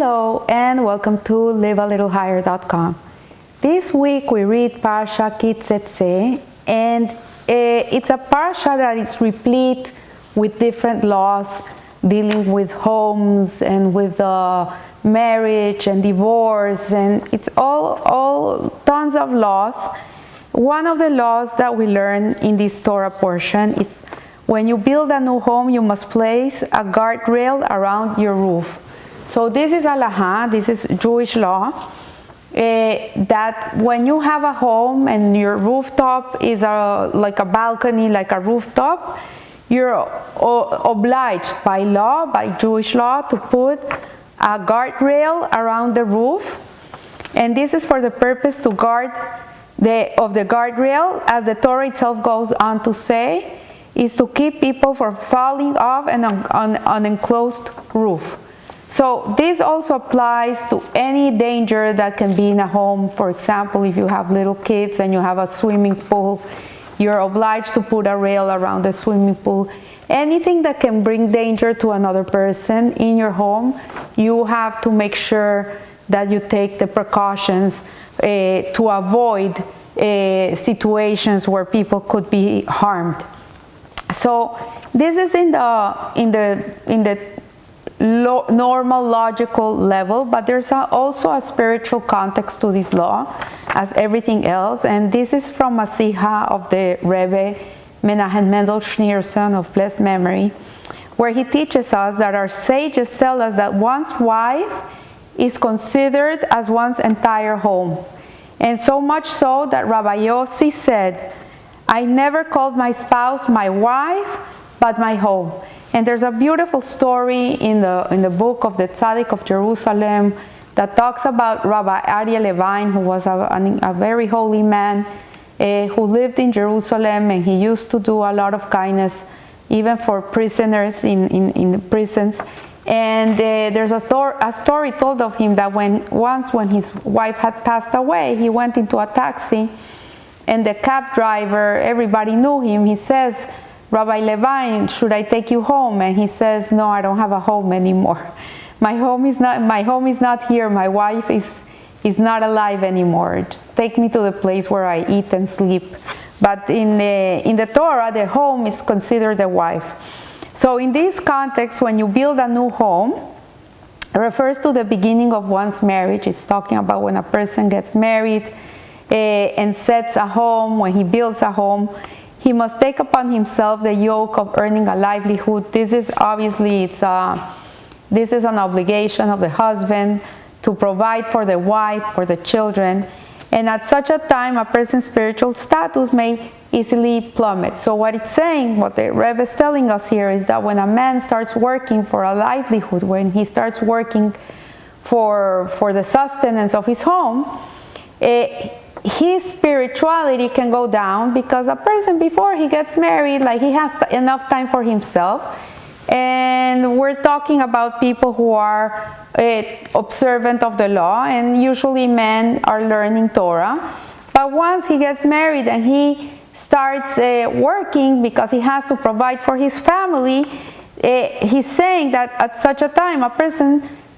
Hello and welcome to livealittlehigher.com. This week we read Parashah Ki Seitzei, and it's a parasha that is replete with different laws dealing with homes and with marriage and divorce, and it's all tons of laws. One of the laws that we learn in this Torah portion is when you build a new home, you must place a guardrail around your roof. So this is halacha, this is Jewish law, that when you have a home and your rooftop is like a balcony, like a rooftop, you're obliged by law, by Jewish law, to put a guardrail around the roof. And this is for the purpose to guard the guardrail, as the Torah itself goes on to say, is to keep people from falling off an enclosed roof. So this also applies to any danger that can be in a home. For example, if you have little kids and you have a swimming pool, you're obliged to put a rail around the swimming pool. Anything that can bring danger to another person in your home, you have to make sure that you take the precautions to avoid situations where people could be harmed. So this is in the normal logical level, but there's also a spiritual context to this law, as everything else. And this is from a siha of the Rebbe Menachem Mendel Schneerson of blessed memory, where he teaches us that our sages tell us that one's wife is considered as one's entire home. And so much so that Rabbi Yossi said, "I never called my spouse my wife, but my home." And there's a beautiful story in the book of the Tzaddik of Jerusalem that talks about Rabbi Aryeh Levine, who was a very holy man who lived in Jerusalem, and he used to do a lot of kindness even for prisoners in the prisons. And there's a story told of him that once when his wife had passed away, he went into a taxi, and the cab driver, everybody knew him. He says, "Rabbi Levine, should I take you home?" And he says, "No, I don't have a home anymore. My home is not here. My wife is not alive anymore. Just take me to the place where I eat and sleep." But in the Torah, the home is considered the wife. So in this context, when you build a new home, it refers to the beginning of one's marriage. It's talking about when a person gets married and sets a home. When he builds a home, he must take upon himself the yoke of earning a livelihood. This is obviously, this is an obligation of the husband to provide for the wife, for the children. And at such a time, a person's spiritual status may easily plummet. So what it's saying, what the Rebbe is telling us here, is that when a man starts working for a livelihood, when he starts working for the sustenance of his home, his spirituality can go down, because a person before he gets married, like, he has enough time for himself. And we're talking about people who are observant of the law, and usually men are learning Torah. But once he gets married and he starts working because he has to provide for his family, he's saying that at such a time,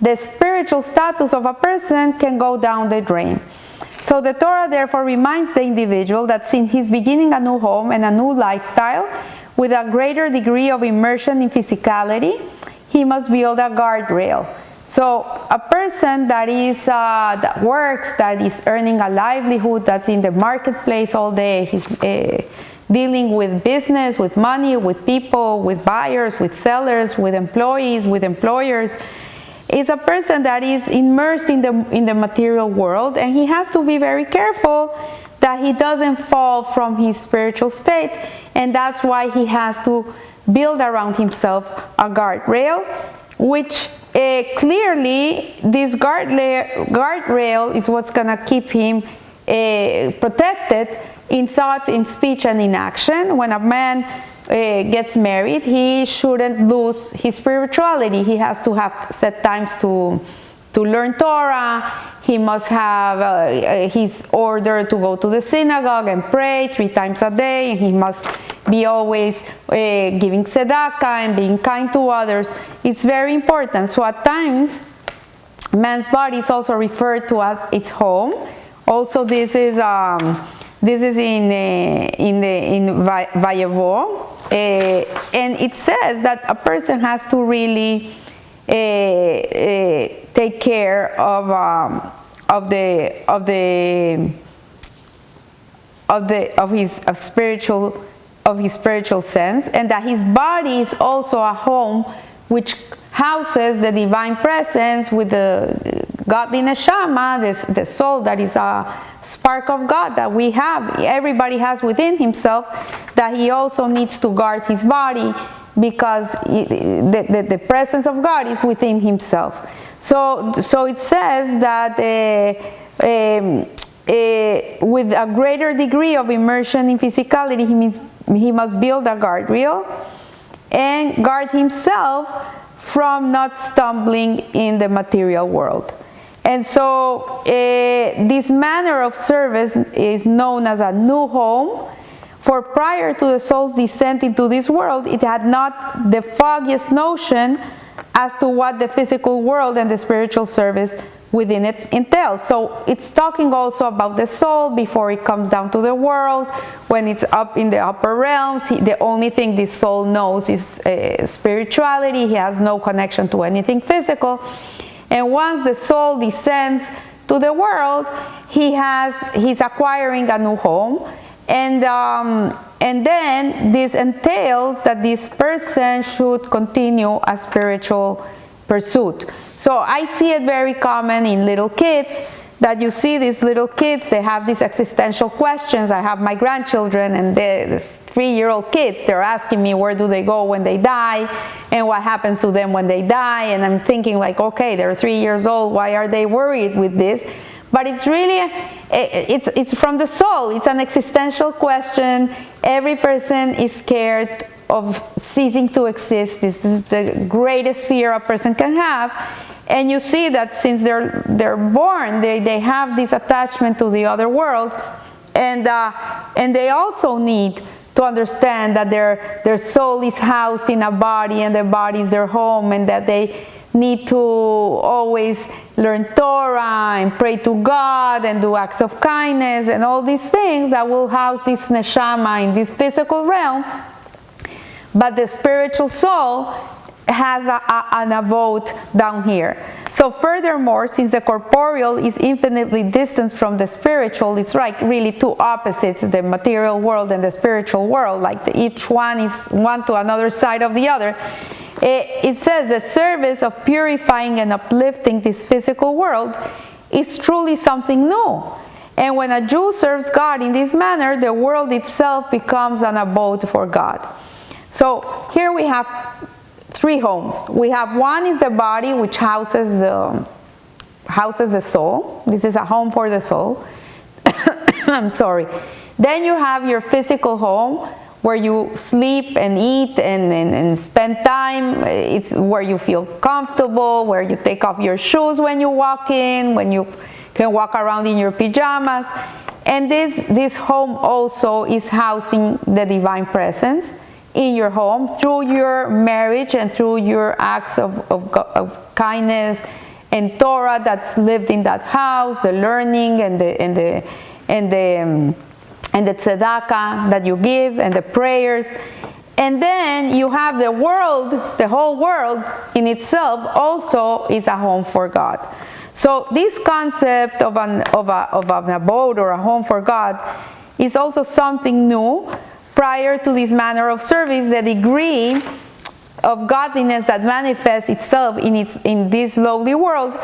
the spiritual status of a person can go down the drain. So the Torah therefore reminds the individual that since he's beginning a new home and a new lifestyle with a greater degree of immersion in physicality, he must build a guardrail. So a person that works, that is earning a livelihood, that's in the marketplace all day, he's dealing with business, with money, with people, with buyers, with sellers, with employees, with employers. Is a person that is immersed in the material world, and he has to be very careful that he doesn't fall from his spiritual state, and that's why he has to build around himself a guardrail, which clearly this guardrail is what's going to keep him protected in thoughts, in speech, and in action. When a man gets married, he shouldn't lose his spirituality. He has to have set times to learn Torah. He must have he's ordered to go to the synagogue and pray 3 times a day, and he must be always giving tzedakah and being kind to others. It's very important. So at times man's body is also referred to as its home. Also, this is in Vayevo, and it says that a person has to really take care of his spiritual sense, and that his body is also a home which houses the divine presence with the godly neshama, the soul that is a spark of God that we have, everybody has within himself, that he also needs to guard his body, because the presence of God is within himself. So it says that with a greater degree of immersion in physicality, he must build a guardrail and guard himself from not stumbling in the material world. And so this manner of service is known as a new home, for prior to the soul's descent into this world, it had not the foggiest notion as to what the physical world and the spiritual service within it entails. So it's talking also about the soul before it comes down to the world. When it's up in the upper realms, the only thing this soul knows is spirituality. He has no connection to anything physical. And once the soul descends to the world, he's acquiring a new home. And then this entails that this person should continue a spiritual pursuit. So I see it very common in little kids, that you see these little kids, they have these existential questions. I have my grandchildren, and these 3-year-old kids, they're asking me where do they go when they die, and what happens to them when they die. And I'm thinking like, okay, they're 3 years old, why are they worried with this? But it's really, it's from the soul. It's an existential question. Every person is scared of ceasing to exist. This is the greatest fear a person can have. And you see that since they're born, they have this attachment to the other world, and they also need to understand that their soul is housed in a body, and the body is their home, and that they need to always learn Torah and pray to God and do acts of kindness and all these things that will house this neshama in this physical realm. But the spiritual soul has an abode down here. So furthermore, since the corporeal is infinitely distant from the spiritual, it's like really two opposites, the material world and the spiritual world, like each one is one to another side of the other. It says the service of purifying and uplifting this physical world is truly something new. And when a Jew serves God in this manner, the world itself becomes an abode for God. So here we have 3 homes. We have one is the body, which houses the soul. This is a home for the soul. I'm sorry. Then you have your physical home, where you sleep and eat and spend time. It's where you feel comfortable, where you take off your shoes when you walk in, when you can walk around in your pajamas. And this home also is housing the divine presence in your home through your marriage and through your acts of kindness and Torah that's lived in that house, the learning and the tzedakah that you give, and the prayers. And then you have the world, the whole world in itself also is a home for God. So this concept of an abode or a home for God is also something new. Prior to this manner of service, the degree of godliness that manifests itself in this lowly world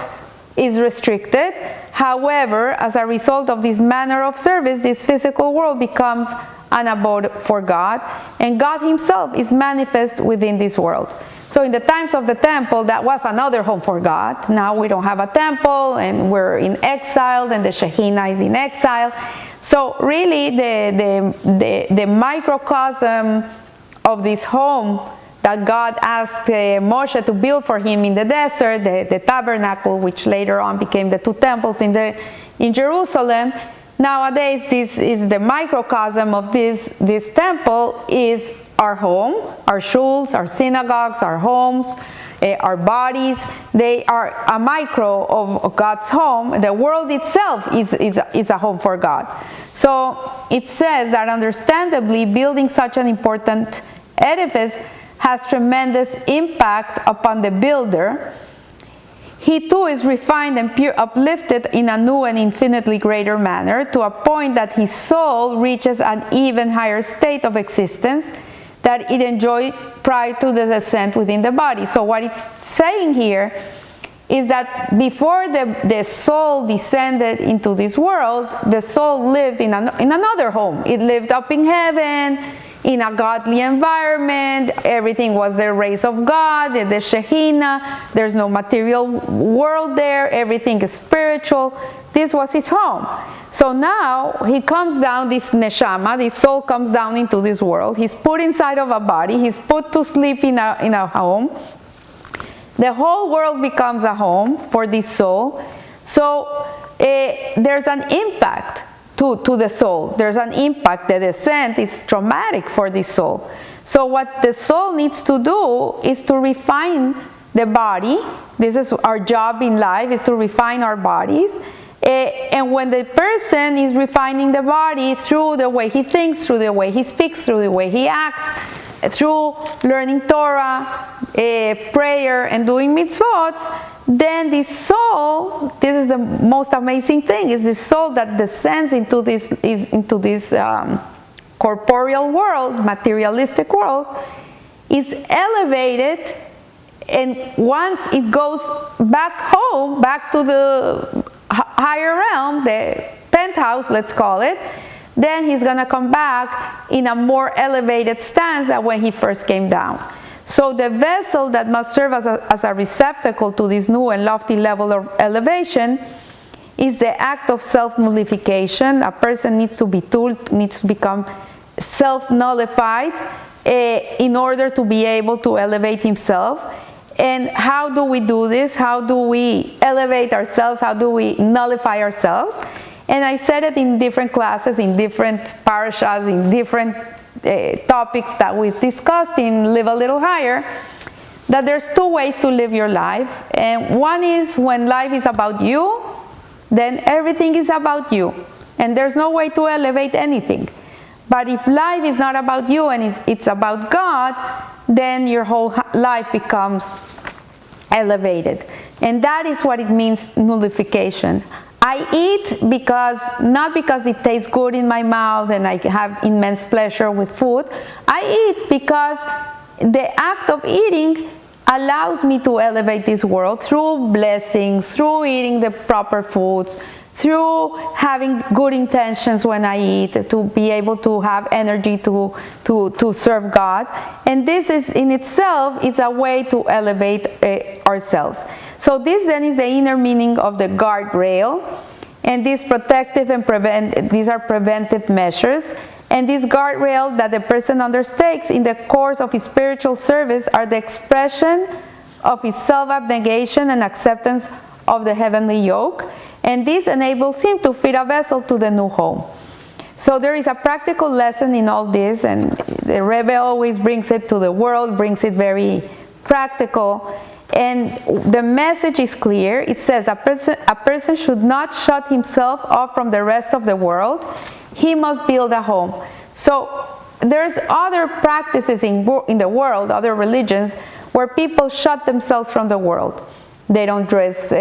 is restricted. However, as a result of this manner of service, this physical world becomes an abode for God, and God himself is manifest within this world. So in the times of the temple, that was another home for God. Now we don't have a temple, and we're in exile, and the Shekhinah is in exile. So really the microcosm of this home that God asked Moshe to build for him in the desert, the tabernacle, which later on became the 2 temples in Jerusalem. Nowadays, this is the microcosm of this temple, is our home, our shuls, our synagogues, our homes, our bodies, they are a micro of God's home. The world itself is a home for God. So it says that understandably, building such an important edifice has tremendous impact upon the builder. He too is refined and uplifted in a new and infinitely greater manner, to a point that his soul reaches an even higher state of existence that it enjoyed prior to the descent within the body. So what it's saying here is that before the soul descended into this world, the soul lived in another home. It lived up in heaven, in a godly environment. Everything was the rays of God, the Shekinah. There's no material world there. Everything is spiritual. This was his home. So now he comes down, this neshama, this soul comes down into this world. He's put inside of a body. He's put to sleep in a home. The whole world becomes a home for this soul. So there's an impact to the soul. There's an impact. The descent is traumatic for the soul. So what the soul needs to do is to refine the body. This is our job in life, is to refine our bodies. And when the person is refining the body through the way he thinks, through the way he speaks, through the way he acts, through learning Torah, prayer, and doing mitzvot, then this soul, this is the most amazing thing, is this soul that descends into this corporeal world, materialistic world, is elevated, and once it goes back home, back to the higher realm, the penthouse, let's call it, then he's going to come back in a more elevated stance than when he first came down. So the vessel that must serve as a receptacle to this new and lofty level of elevation is the act of self-nullification. A person needs to be tooled, needs to become self-nullified in order to be able to elevate himself. And how do we do this? How do we elevate ourselves? How do we nullify ourselves? And I said it in different classes, in different parashas, in different topics that we've discussed in Live a Little Higher, that there's two ways to live your life. And one is when life is about you, then everything is about you. And there's no way to elevate anything. But if life is not about you and it's about God, then your whole life becomes elevated. And that is what it means, nullification. I eat not because it tastes good in my mouth and I have immense pleasure with food. I eat because the act of eating allows me to elevate this world through blessings, through eating the proper foods, through having good intentions when I eat, to be able to have energy to serve God. And this is in itself is a way to elevate ourselves. So this then is the inner meaning of the guardrail, and these protective and these are preventive measures. And this guardrail that the person undertakes in the course of his spiritual service are the expression of his self-abnegation and acceptance of the heavenly yoke. And this enables him to fit a vessel to the new home. So there is a practical lesson in all this, and the Rebbe always brings it to the world, brings it very practical. And the message is clear. It says a person should not shut himself off from the rest of the world. He must build a home. So there's other practices in the world, other religions, where people shut themselves from the world. They don't dress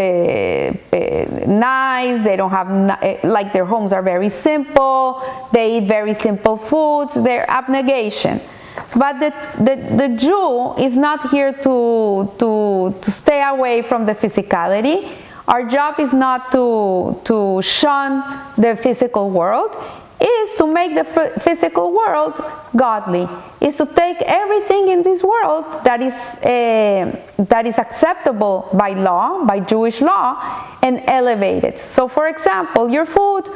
nice, they don't have, like their homes are very simple, they eat very simple foods, they're abnegation. But the Jew is not here to stay away from the physicality. Our job is not to shun the physical world, is to make the physical world godly, is to take everything in this world that is acceptable by law, by Jewish law, and elevate it. So for example, your food,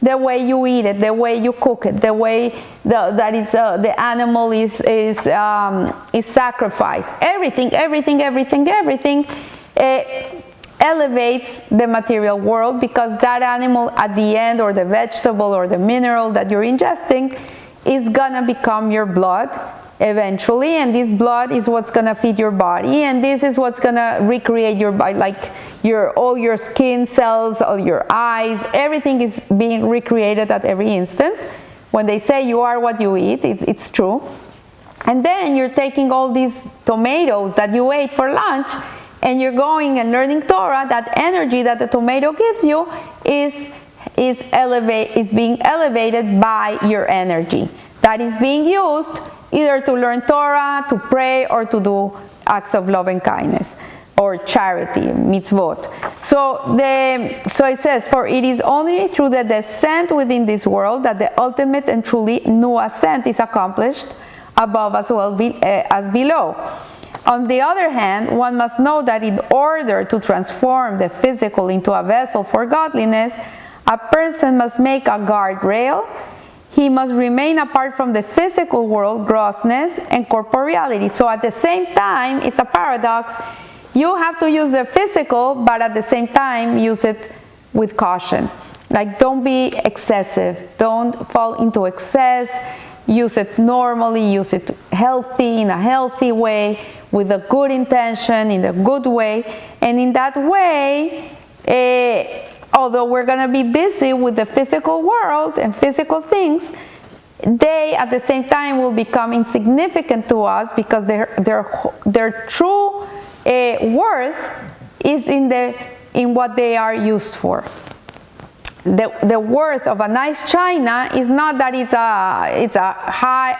the way you eat it, the way you cook it, the way the animal is sacrificed, everything elevates the material world, because that animal at the end, or the vegetable or the mineral that you're ingesting, is gonna become your blood, eventually, and this blood is what's gonna feed your body, and this is what's gonna recreate your body, like all your skin cells, all your eyes, everything is being recreated at every instance. When they say you are what you eat, it's true. And then you're taking all these tomatoes that you ate for lunch, and you're going and learning Torah. That energy that the tomato gives you is being elevated by your energy. That is being used either to learn Torah, to pray, or to do acts of love and kindness, or charity, mitzvot. So it says, for it is only through the descent within this world that the ultimate and truly new ascent is accomplished, above as well as below. On the other hand, one must know that in order to transform the physical into a vessel for godliness, a person must make a guardrail. He must remain apart from the physical world, grossness, and corporeality. So at the same time, it's a paradox. You have to use the physical, but at the same time, use it with caution. Like, don't be excessive. Don't fall into excess. Use it normally. Use it healthy, in a healthy way, with a good intention, in a good way. And in that way, although we're going to be busy with the physical world and physical things, they at the same time will become insignificant to us, because their true worth is in what they are used for. The worth of a nice china is not that it's a high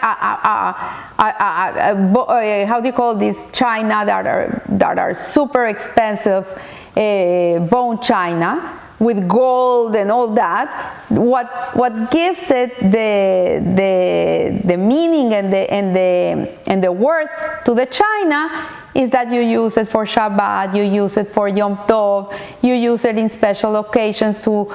how do you call this china that are super expensive, bone china with gold and all that. What gives it the meaning and the worth to the china is that you use it for Shabbat, you use it for Yom Tov, you use it in special occasions to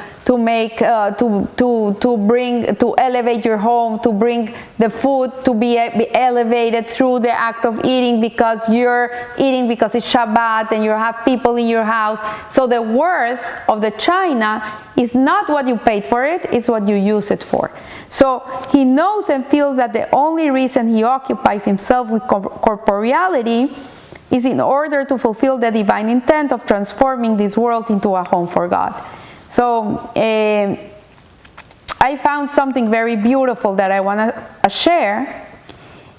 elevate your home, to bring the food to be elevated through the act of eating, because you're eating because it's Shabbat and you have people in your house. So the worth of the china is not what you paid for it, it's what you use it for. So he knows and feels that the only reason he occupies himself with corporeality is in order to fulfill the divine intent of transforming this world into a home for God. So I found something very beautiful that I want to share,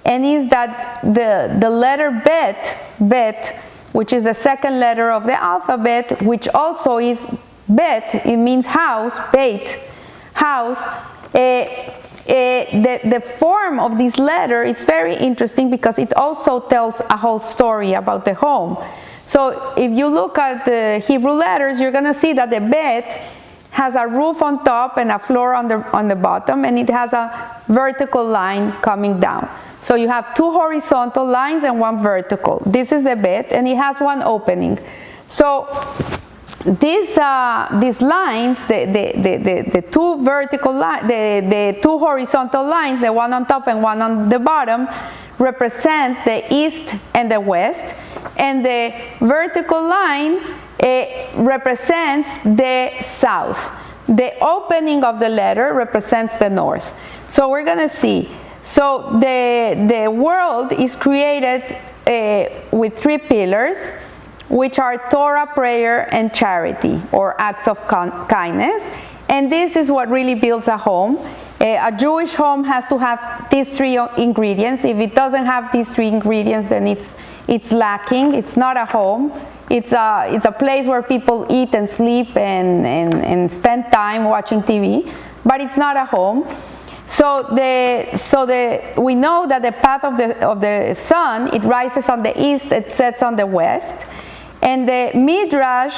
and is that the letter bet, which is the second letter of the alphabet, which also is bet, it means house, beit, house. The form of this letter is very interesting, because it also tells a whole story about the home. So if you look at the Hebrew letters, you're going to see that the bet has a roof on top and a floor on the bottom, and it has a vertical line coming down. So you have two horizontal lines and one vertical. This is the bet, and it has one opening. So these lines, the two vertical lines, the two horizontal lines, the one on top and one on the bottom, represent the east and the west, and the vertical line represents the south. The opening of the letter represents the north. So we're going to see. So the world is created with three pillars, which are Torah, prayer, and charity, or acts of kindness. And this is what really builds a home. A Jewish home has to have these three ingredients. If it doesn't have these three ingredients, then it's lacking. It's not a home. It's a place where people eat and sleep and spend time watching TV, but it's not a home. So we know that the path of the sun, it rises on the east, it sets on the west. And the Midrash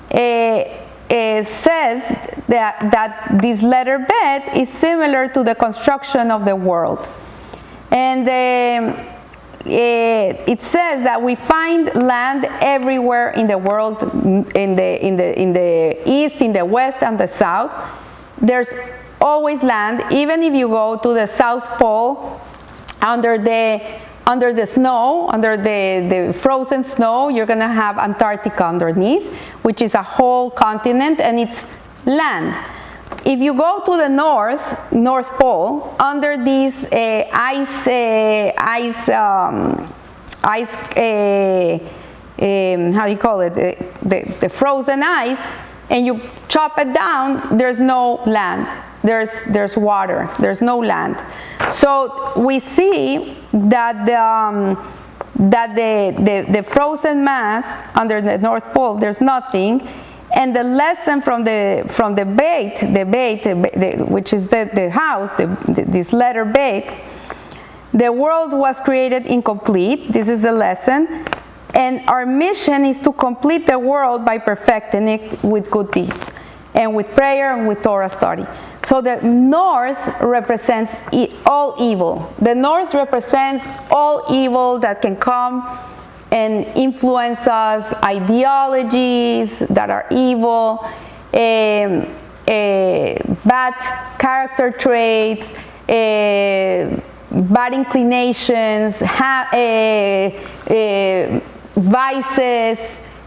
says that this letter bet is similar to the construction of the world. And it says that we find land everywhere in the world, in the east, in the west, and the south. There's always land. Even if you go to the South Pole, under the snow, under the frozen snow, you're going to have Antarctica underneath, which is a whole continent, and it's land. if you go to the North Pole, under this how do you call it, the frozen ice, and you chop it down, there's no land. There's water. There's no land. So we see that the frozen mass under the North Pole, there's nothing. And the lesson from the bait, which is the house, this letter bait, the world was created incomplete. This is the lesson. And our mission is to complete the world by perfecting it with good deeds and with prayer and with Torah study. So the North represents all evil. The North represents all evil that can come and influence us, ideologies that are evil, bad character traits, bad inclinations, vices,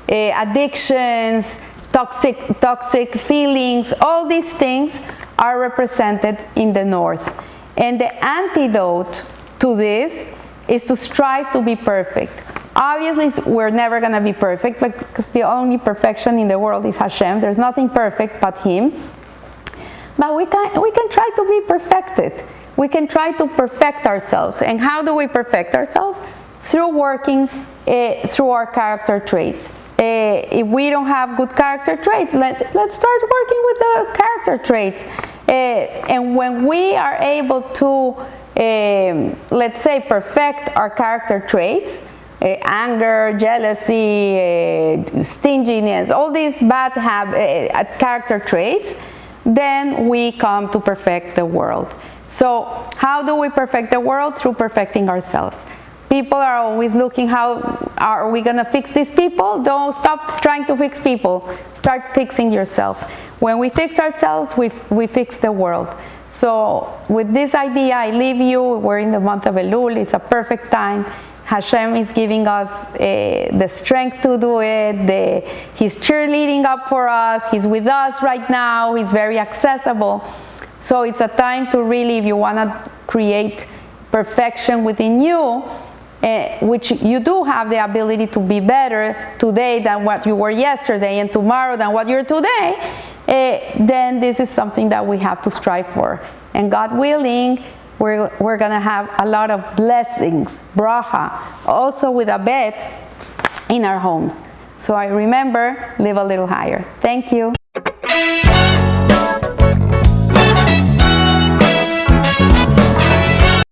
addictions, toxic feelings. All these things are represented in the North. And the antidote to this is to strive to be perfect. Obviously, we're never going to be perfect, because the only perfection in the world is Hashem. There's nothing perfect but Him. But we can try to be perfected. We can try to perfect ourselves. And how do we perfect ourselves? Through working through our character traits. If we don't have good character traits, let's start working with the character traits. And when we are able to, let's say, perfect our character traits, anger, jealousy, stinginess, all these bad character traits, then we come to perfect the world. So how do we perfect the world? Through perfecting ourselves. People are always looking, how are we going to fix these people? Don't stop trying to fix people. Start fixing yourself. When we fix ourselves, we fix the world. So with this idea, I leave you. We're in the month of Elul. It's a perfect time. Hashem is giving us the strength to do it. He's cheerleading up for us. He's with us right now. He's very accessible. So it's a time to really, if you want to create perfection within you, which you do have the ability to be better today than what you were yesterday, and tomorrow than what you're today, then this is something that we have to strive for. And God willing, we're going to have a lot of blessings, bracha, also with a bet in our homes. So I remember, live a little higher. Thank you.